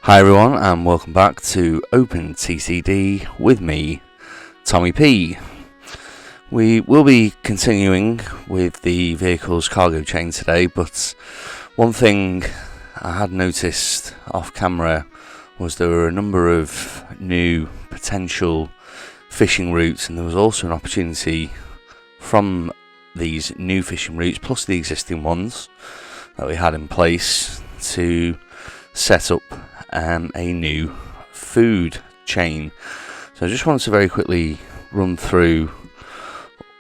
Hi everyone, and welcome back to OpenTTD with me, Tommy P. We will be continuing with the vehicle's cargo chain today, but one thing I had noticed off camera was there were a number of new potential fishing routes, and there was also an opportunity from these new fishing routes plus the existing ones that we had in place to set up a new food chain. So I just wanted to very quickly run through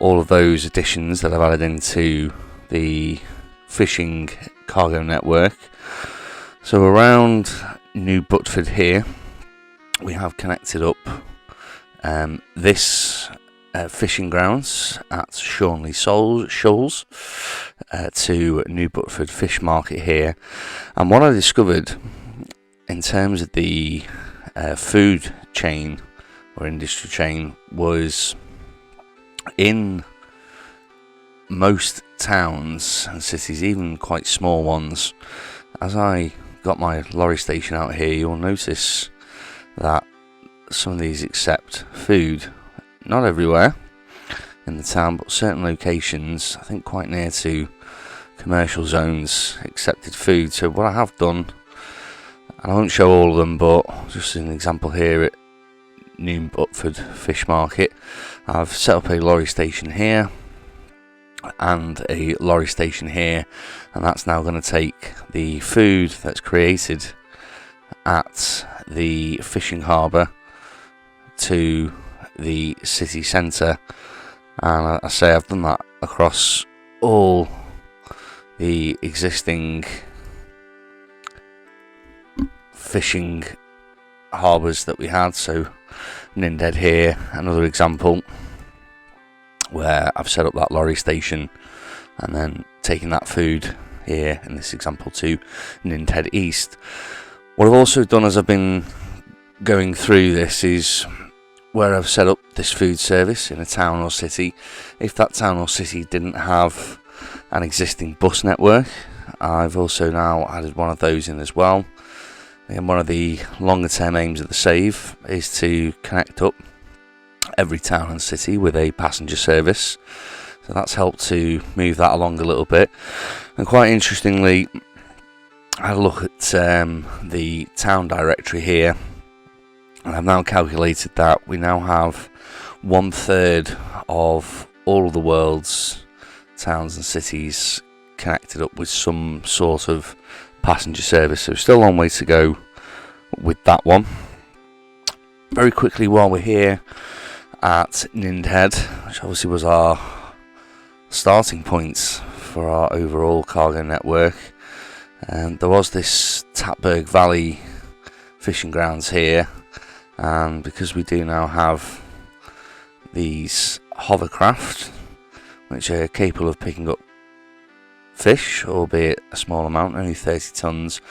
all of those additions that I've added into the fishing cargo network. So around New Butford here, we have connected up this fishing grounds at Shornley Shoals to New Butford Fish Market here. And what I discovered in terms of the food chain or industry chain was in most towns and cities, even quite small ones, as I got my lorry station out here, you'll notice that some of these accept food. Not everywhere in the town, but certain locations, I think quite near to commercial zones, accepted food. So what I have done, and I won't show all of them, but just an example here at New Butford Fish Market, I've set up a lorry station here and a lorry station here, and that's now going to take the food that's created at the fishing harbour to the city centre. And I say I've done that across all the existing fishing harbours that we had. So Nindhead here, another example where I've set up that lorry station and then taking that food here in this example to Nindhead East. What I've also done as I've been going through this is where I've set up this food service in a town or city, if that town or city didn't have an existing bus network, I've also now added one of those in as well. And one of the longer term aims of the save is to connect up every town and city with a passenger service. So that's helped to move that along a little bit. And quite interestingly, I had a look at the town directory here, and I've now calculated that we now have 1/3 of all of the world's towns and cities connected up with some sort of passenger service. So still a long way to go with that one. Very quickly, while we're here at Nindhead, which obviously was our starting point for our overall cargo network, and there was this Tatberg Valley fishing grounds here, and because we do now have these hovercraft which are capable of picking up fish, albeit a small amount, only 30 tons,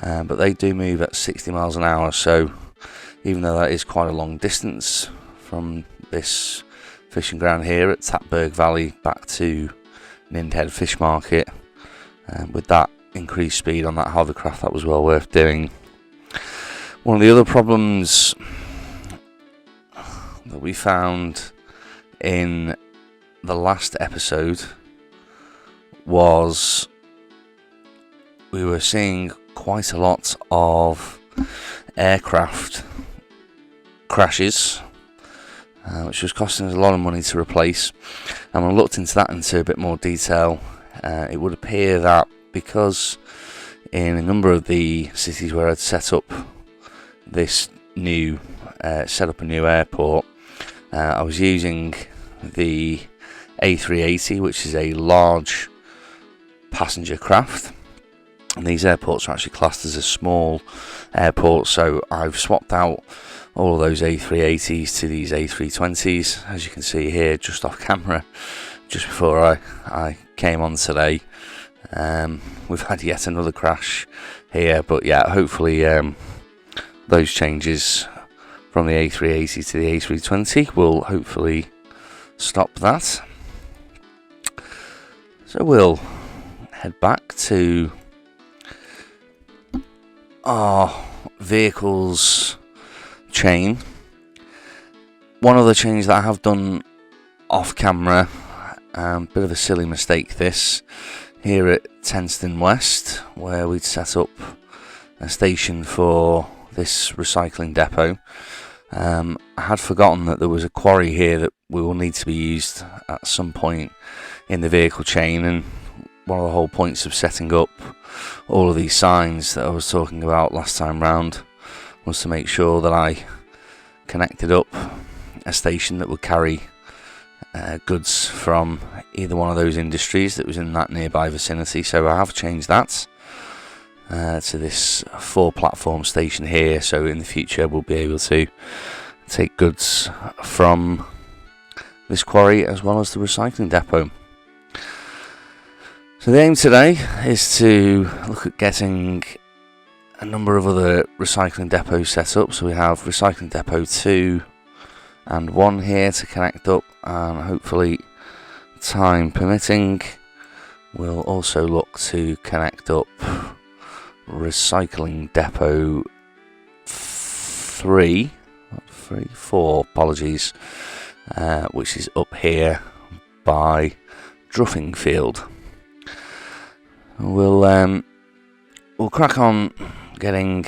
but they do move at 60 miles an hour. So even though that is quite a long distance from this fishing ground here at Tatberg Valley back to Nindhead Fish Market, with that increased speed on that hovercraft, that was well worth doing. One of the other problems that we found in the last episode was we were seeing quite a lot of aircraft crashes, which was costing us a lot of money to replace. And when I looked into that into a bit more detail, it would appear that because in a number of the cities where I'd set up this new a new airport, I was using the A380, which is a large passenger craft, and these airports are actually classed as a small airport. So I've swapped out all of those A380s to these A320s, as you can see here just off camera just before I came on today. We've had yet another crash here, but yeah, hopefully those changes from the A380 to the A320 will hopefully stop that. So we'll head back to our vehicle's chain. One other change that I have done off camera, bit of a silly mistake this, here at Tenston West, where we'd set up a station for this recycling depot. I had forgotten that there was a quarry here that we will need to be used at some point in the vehicle chain, and one of the whole points of setting up all of these signs that I was talking about last time round was to make sure that I connected up a station that would carry goods from either one of those industries that was in that nearby vicinity. So I have changed that to this 4-platform station here, so in the future we'll be able to take goods from this quarry as well as the recycling depot. So the aim today is to look at getting a number of other recycling depots set up. So we have recycling depot 2 and 1 here to connect up, and hopefully, time permitting, we'll also look to connect up recycling depot 4, apologies, which is up here by Druffingfield. We'll crack on getting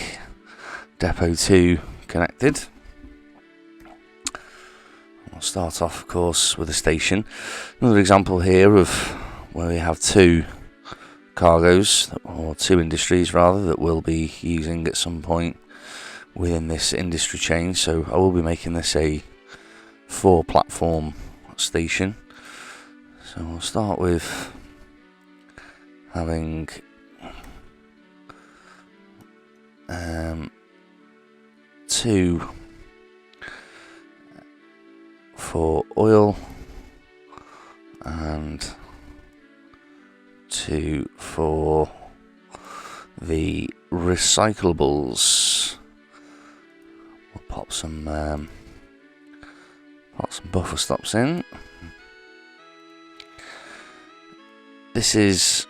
depot 2 connected. We'll start off, of course, with a station. Another example here of where we have 2 cargoes, or 2 industries rather, that we'll be using at some point within this industry chain. So I will be making this a 4-platform station. So we'll start with having 2 for oil and 2 for the recyclables. We'll pop some buffer stops in. This is,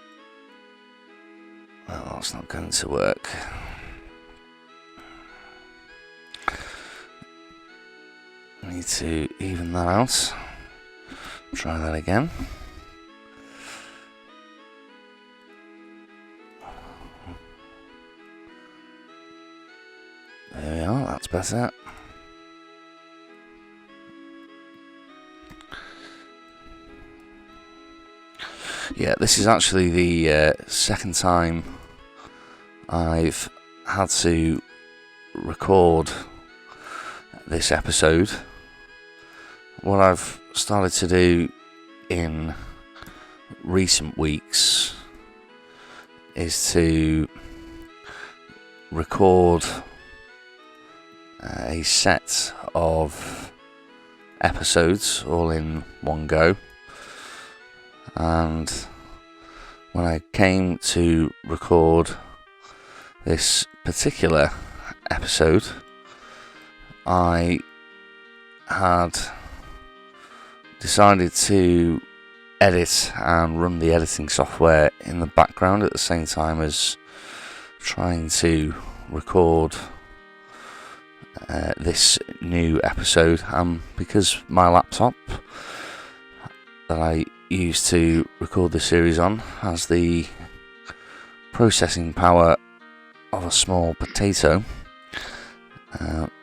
well, that's not going to work. I need to even that out. Try that again. There we are, that's better. Yeah, this is actually the second time I've had to record this episode. What I've started to do in recent weeks is to record a set of episodes all in one go, and when I came to record this particular episode, I had decided to edit and run the editing software in the background at the same time as trying to record this new episode. Because my laptop that I use to record the series on has the processing power of a small potato,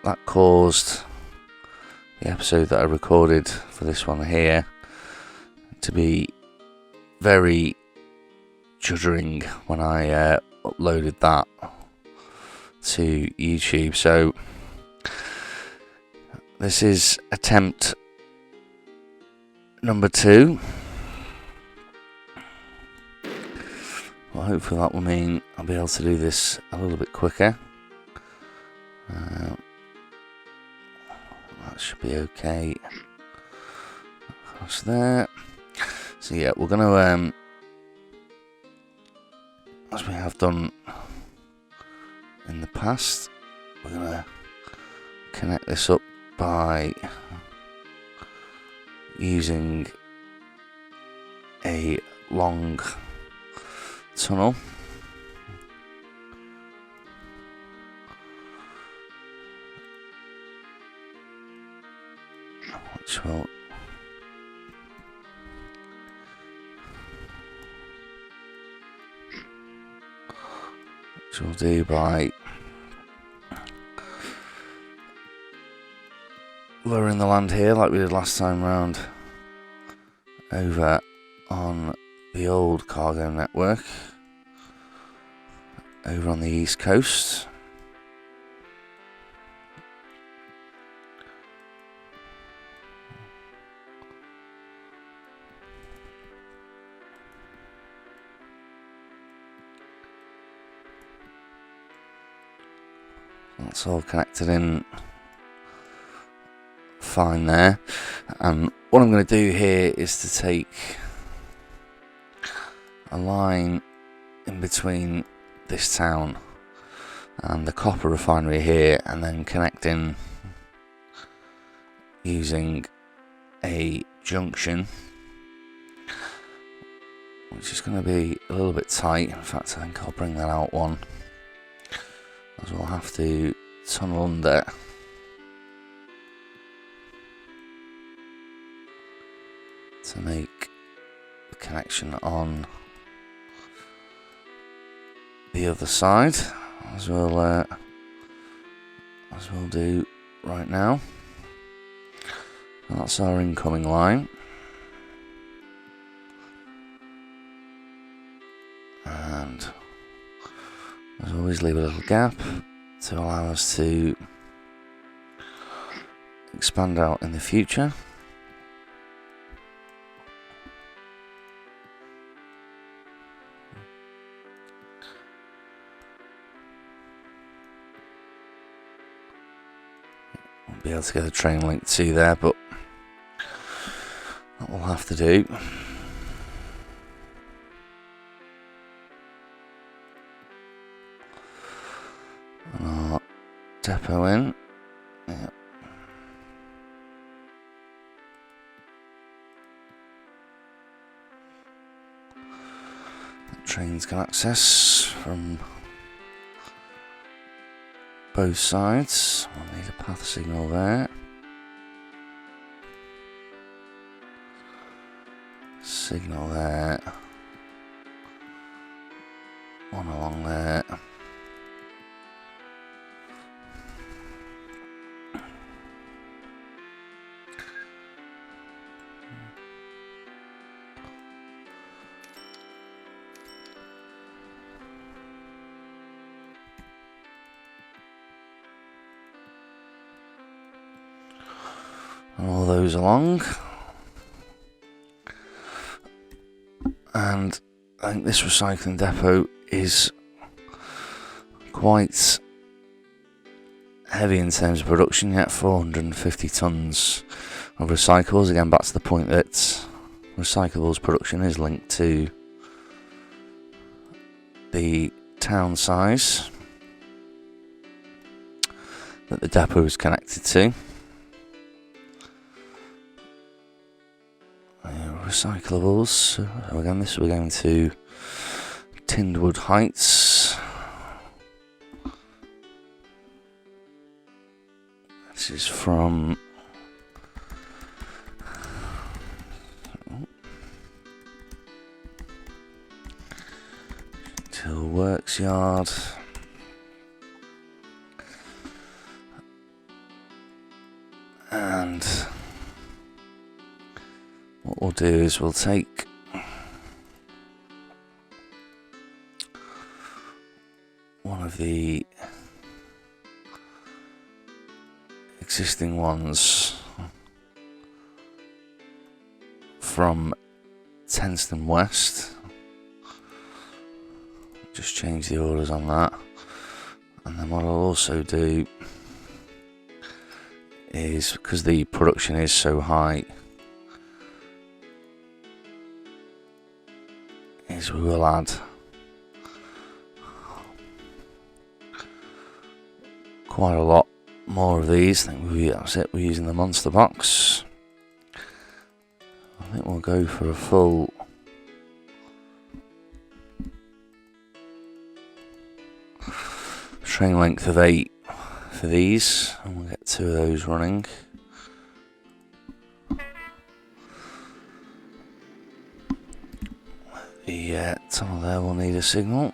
that caused the episode that I recorded for this one here to be very juddering when I uploaded that to YouTube. So this is attempt number 2. Well, hopefully that will mean I'll be able to do this a little bit quicker. That should be okay. Across there. So yeah, we're going to, as we have done in the past, we're going to connect this up by using a long tunnel. which we'll do by lowering the land here like we did last time round over on the old cargo network over on the east coast. That's all connected in fine there, and what I'm going to do here is to take a line in between this town and the copper refinery here, and then connect in using a junction, which is going to be a little bit tight. In fact, I think I'll bring that out one, as we'll have to tunnel under to make the connection on the other side, as we'll do right now. That's our incoming line, and as always leave a little gap to allow us to expand out in the future. Won't be able to get a train link to there, but that will have to do. And our depot in. Yep. Trains can access from both sides. We'll need a path signal there. Signal there. One along there. And all those along. And I think this recycling depot is quite heavy in terms of production, yet 450 tonnes of recyclables. Again, back to the point that recyclables production is linked to the town size that the depot is connected to. Recyclables. So again, this we're going to Tindwood Heights. This is from till Works Yard. And what we'll do is we'll take one of the existing ones from Tenston West, just change the orders on that, and then what I'll also do is, because the production is so high, is we will add quite a lot more of these. I think that's it, we're using the monster box. I think we'll go for a full train length of 8 for these, and we'll get 2 of those running. the tunnel there will need a signal.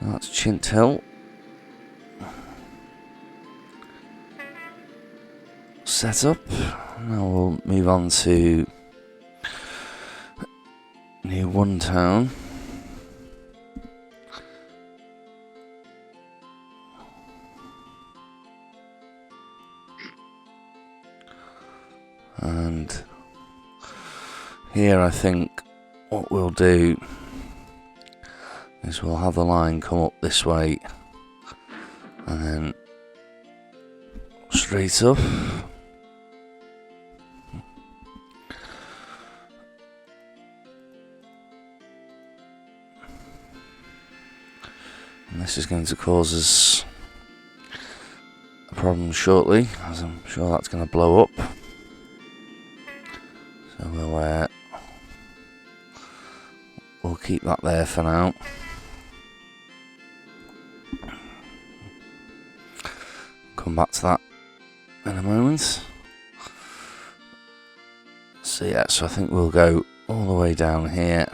That's Chint Hill. Set up. Now we'll move on to New One Town. And here I think what we'll do is we'll have the line come up this way and then straight up. And this is going to cause us a problem shortly, as I'm sure that's going to blow up. So we'll keep that there for now. Come back to that in a moment. So yeah, so I think we'll go all the way down here.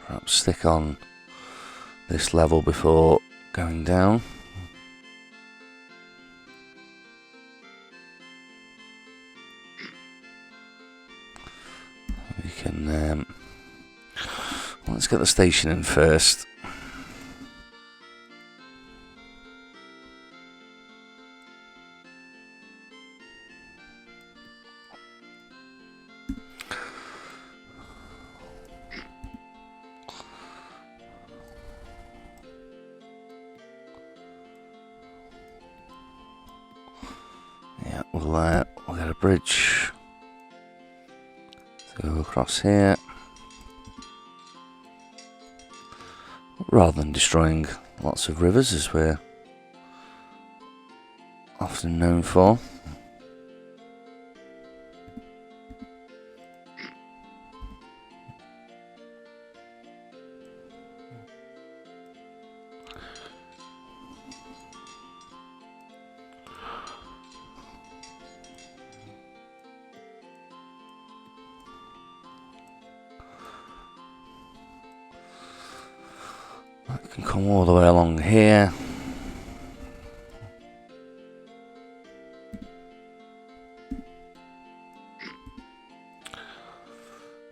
Perhaps stick on this level before going down. We can let's get the station in first. Yeah, we'll get a bridge to go across here. Rather than destroying lots of rivers, as we're often known for. That can come all the way along here.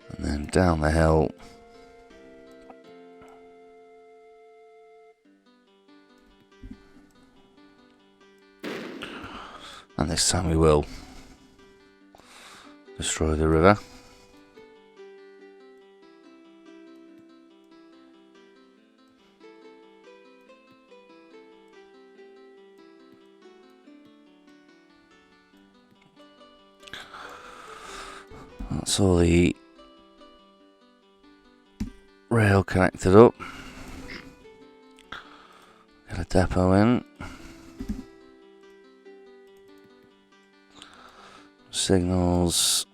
And then down the hill. And this time we will destroy the river. That's all the rail connected up. Get a depot in. Signals.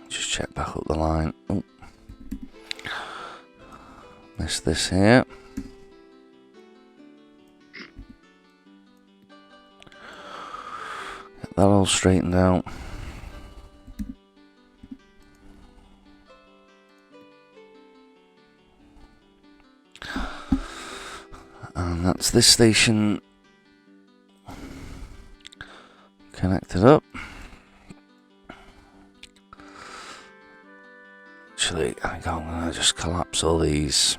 Just check back up the line. Oh. Missed this here. Get that all straightened out. And that's this station connected up. Actually, I think I'm going to just collapse all these.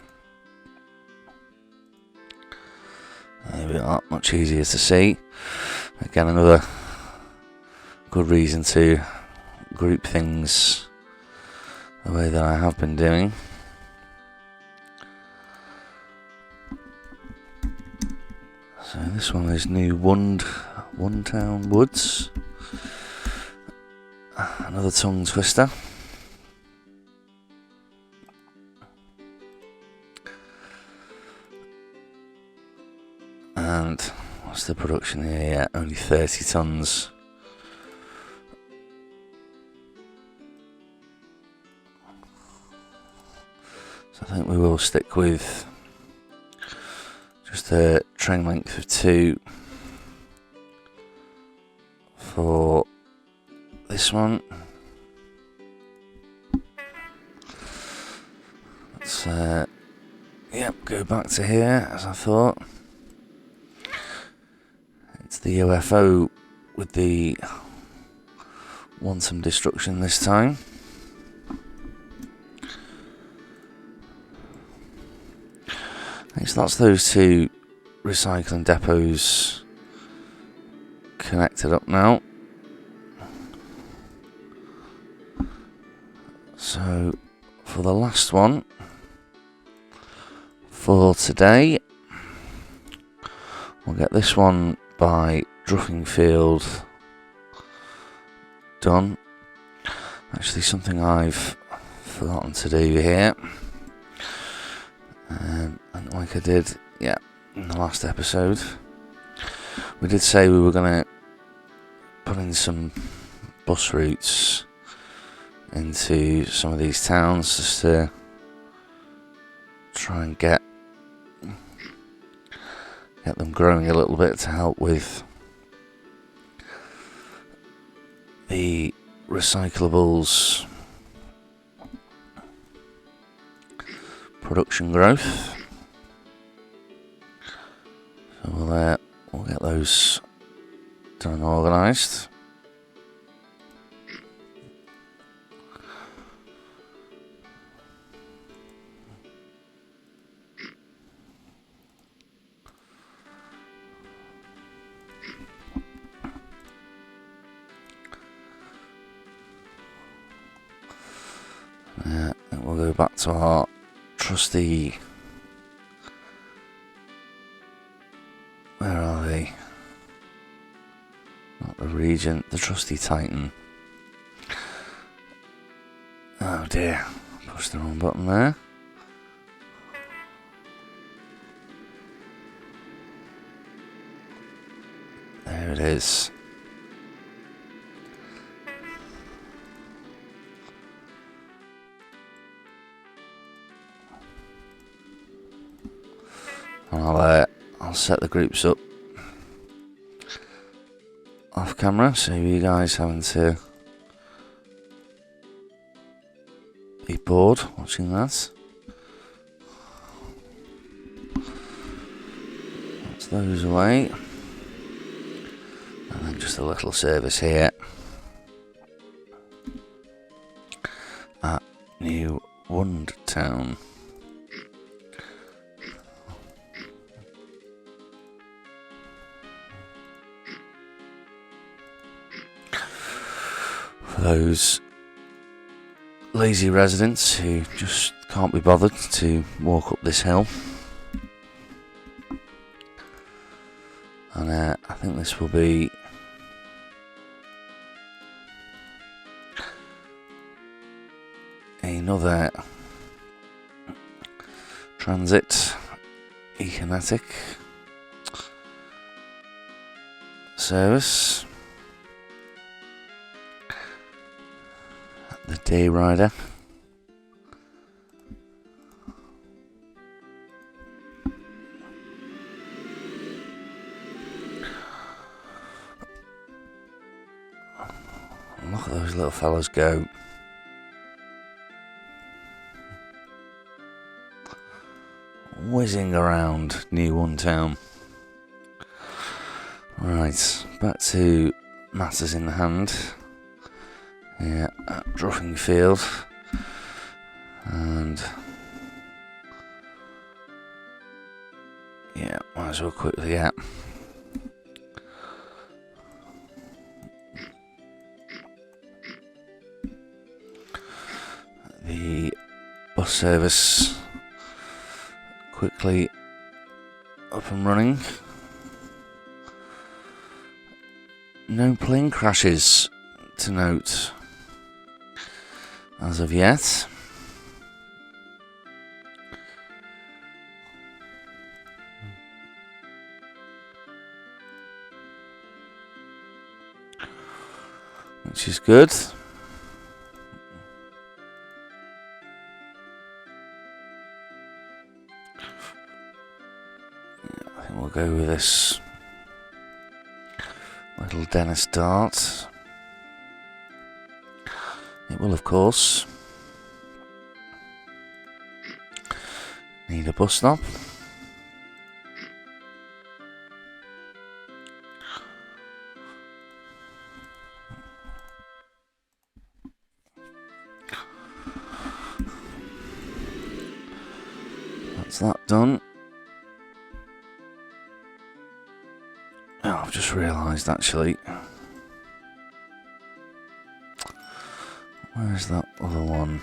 Maybe not much easier to see. Again, another good reason to group things the way that I have been doing. So this one is New One Town Woods. Another tongue twister. What's the production here? Yeah, only 30 tonnes. So I think we will stick with just a train length of 2 for this one. Let's go back to here as I thought. It's the UFO with the quantum destruction this time. So that's those 2 recycling depots connected up now. So for the last one for today, we'll get this one by Druffingfield done. Actually, something I've forgotten to do here, and like I did, in the last episode, we did say we were going to put in some bus routes into some of these towns just to try and get them growing a little bit to help with the recyclables production growth. So we'll get those done and organised. And we'll go back to our trusty. Where are they? Not the Regent, the trusty Titan. Oh dear, pushed the wrong button there. There it is. I'll set the groups up off camera, so you guys having to be bored watching that. That's those away, and then just a little service here at New Wundtown. Those lazy residents who just can't be bothered to walk up this hill. And I think this will be another transit econetic service. The Day Rider. Look at those little fellas go. Whizzing around New Wundtown. Right, back to matters in hand. Yeah, at Druffingfield, and yeah, might as well quickly get the bus service quickly up and running. No plane crashes to note as of yet. which is good. I think we'll go with this little Dennis dart. It will, of course, need a bus knob. That's that done. Oh, I've just realised actually. Where's that other one?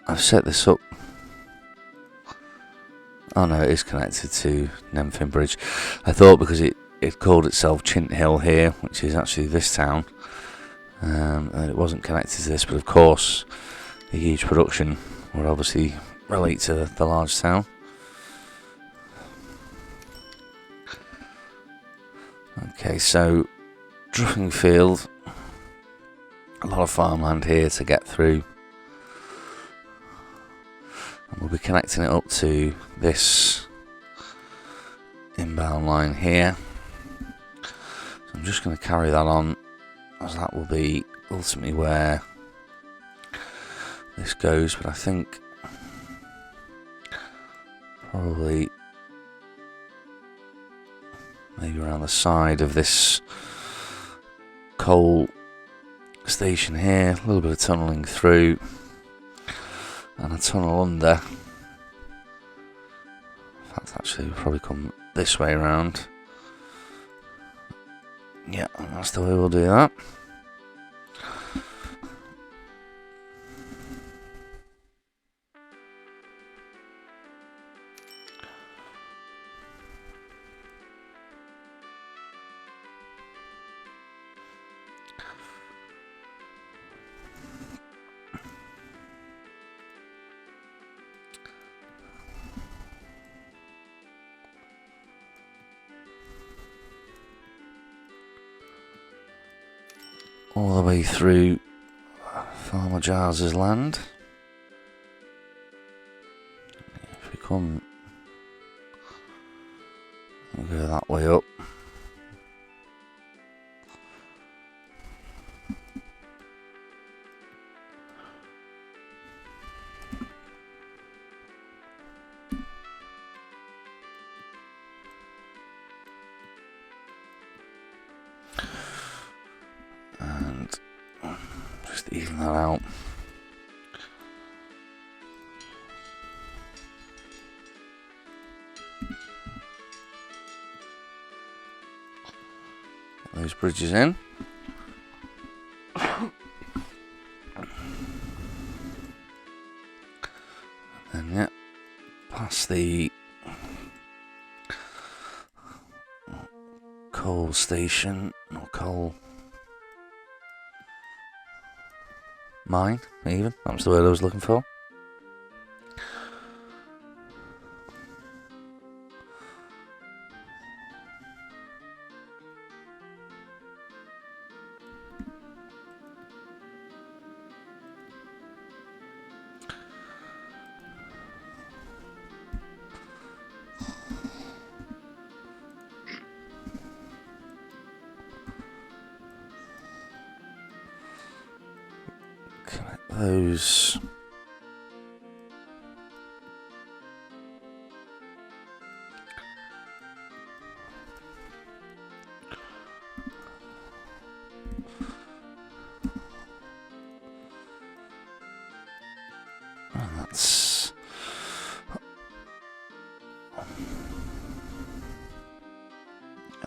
I've set this up. Oh no, it is connected to Nemfin Bridge. I thought because it called itself Chint Hill here, which is actually this town, and it wasn't connected to this, but of course the huge production would obviously relate to the large town. Okay, so Druffingfield, a lot of farmland here to get through, and we'll be connecting it up to this inbound line here. So I'm just going to carry that on, as that will be ultimately where this goes, but I think probably maybe around the side of this coal station here, a little bit of tunnelling through and a tunnel under. In fact, actually we'll probably come this way around. Yeah, that's the way we'll do that. All the way through Farmer Giles' land. If we come, we'll go that way up. Even that out. Get those bridges in. And yeah, past the coal station or coal mine, even. That was the word I was looking for. Connect those. And that's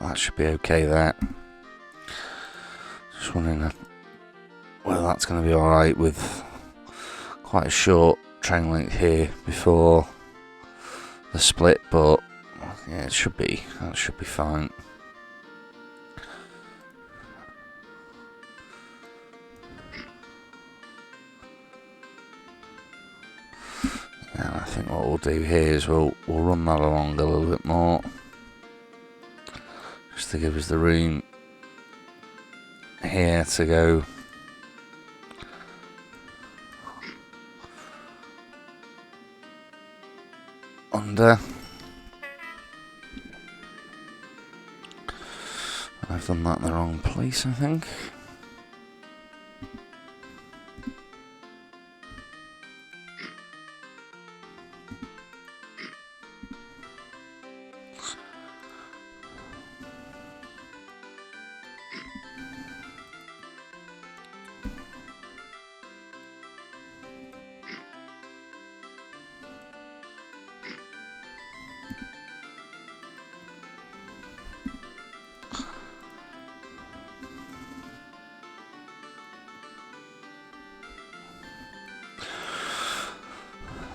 that should be okay there. Just wondering whether that's going to be alright with quite a short train length here before the split, but yeah, it should be. That should be fine. And I think what we'll do here is we'll run that along a little bit more, just to give us the room here to go under. I've done that in the wrong place, I think.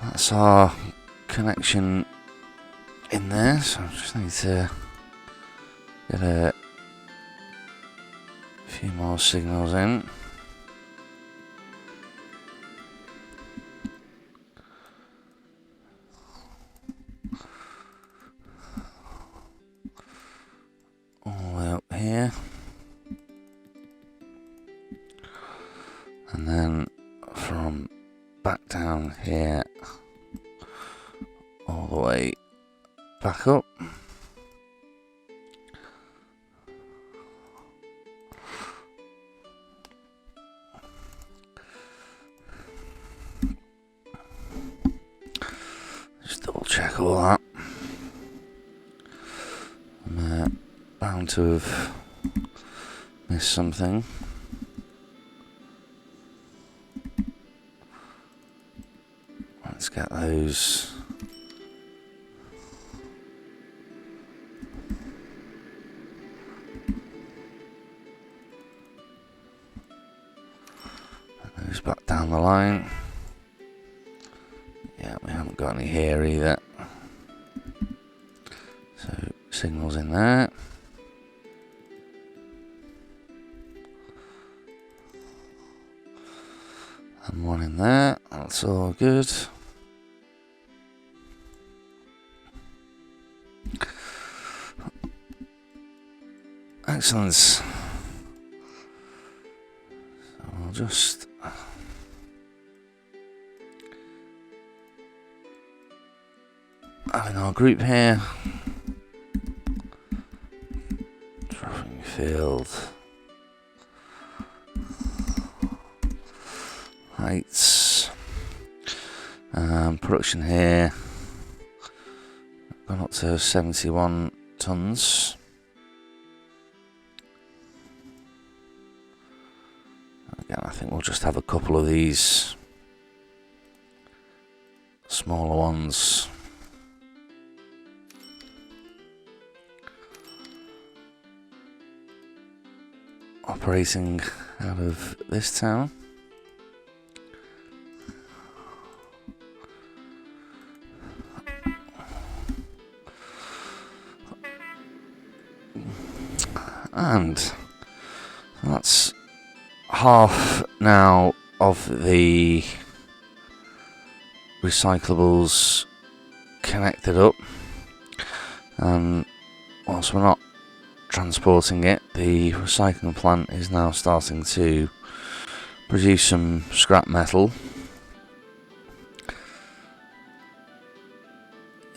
That's our connection in there, so I just need to get a few more signals in. All the way up here. And then from back down here all the way back up. Just double check all that. I'm bound to have missed something. Let's get those. Those back down the line. Yeah, we haven't got any here either. So signals in there. And one in there. That's all good. Excellent. So I'll just having our group here. Dropping field. Heights. Production here. Gone up to 71 tons. Again, I think we'll just have a couple of these smaller ones. Operating out of this town. And that's half now of the recyclables connected up. Whilst we're not transporting it, the recycling plant is now starting to produce some scrap metal.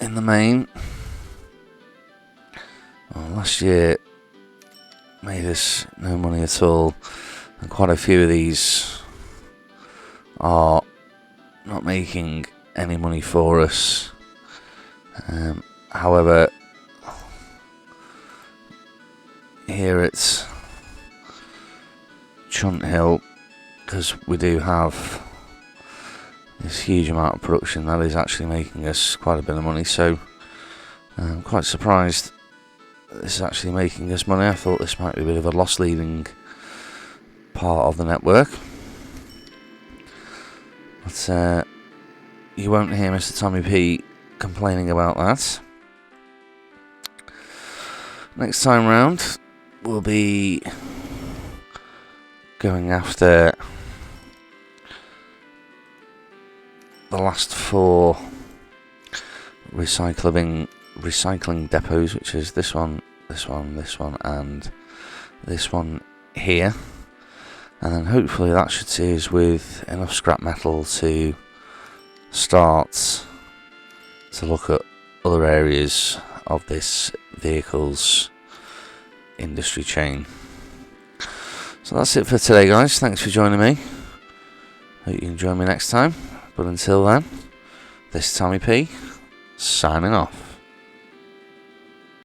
In the main, last year made us no money at all, and quite a few of these are not making any money for us. However, here at Chunt Hill, because we do have this huge amount of production, that is actually making us quite a bit of money, so I'm quite surprised this is actually making us money. I thought this might be a bit of a loss leading part of the network, but you won't hear Mr. Tommy P complaining about that. Next time round we'll be going after the last 4 recycling depots, which is this one, this one, this one, and this one here. And then hopefully that should see us with enough scrap metal to start to look at other areas of this vehicle's industry chain. So that's it for today, guys. Thanks for joining me. Hope you can join me next time. But until then, this is Tommy P, signing off.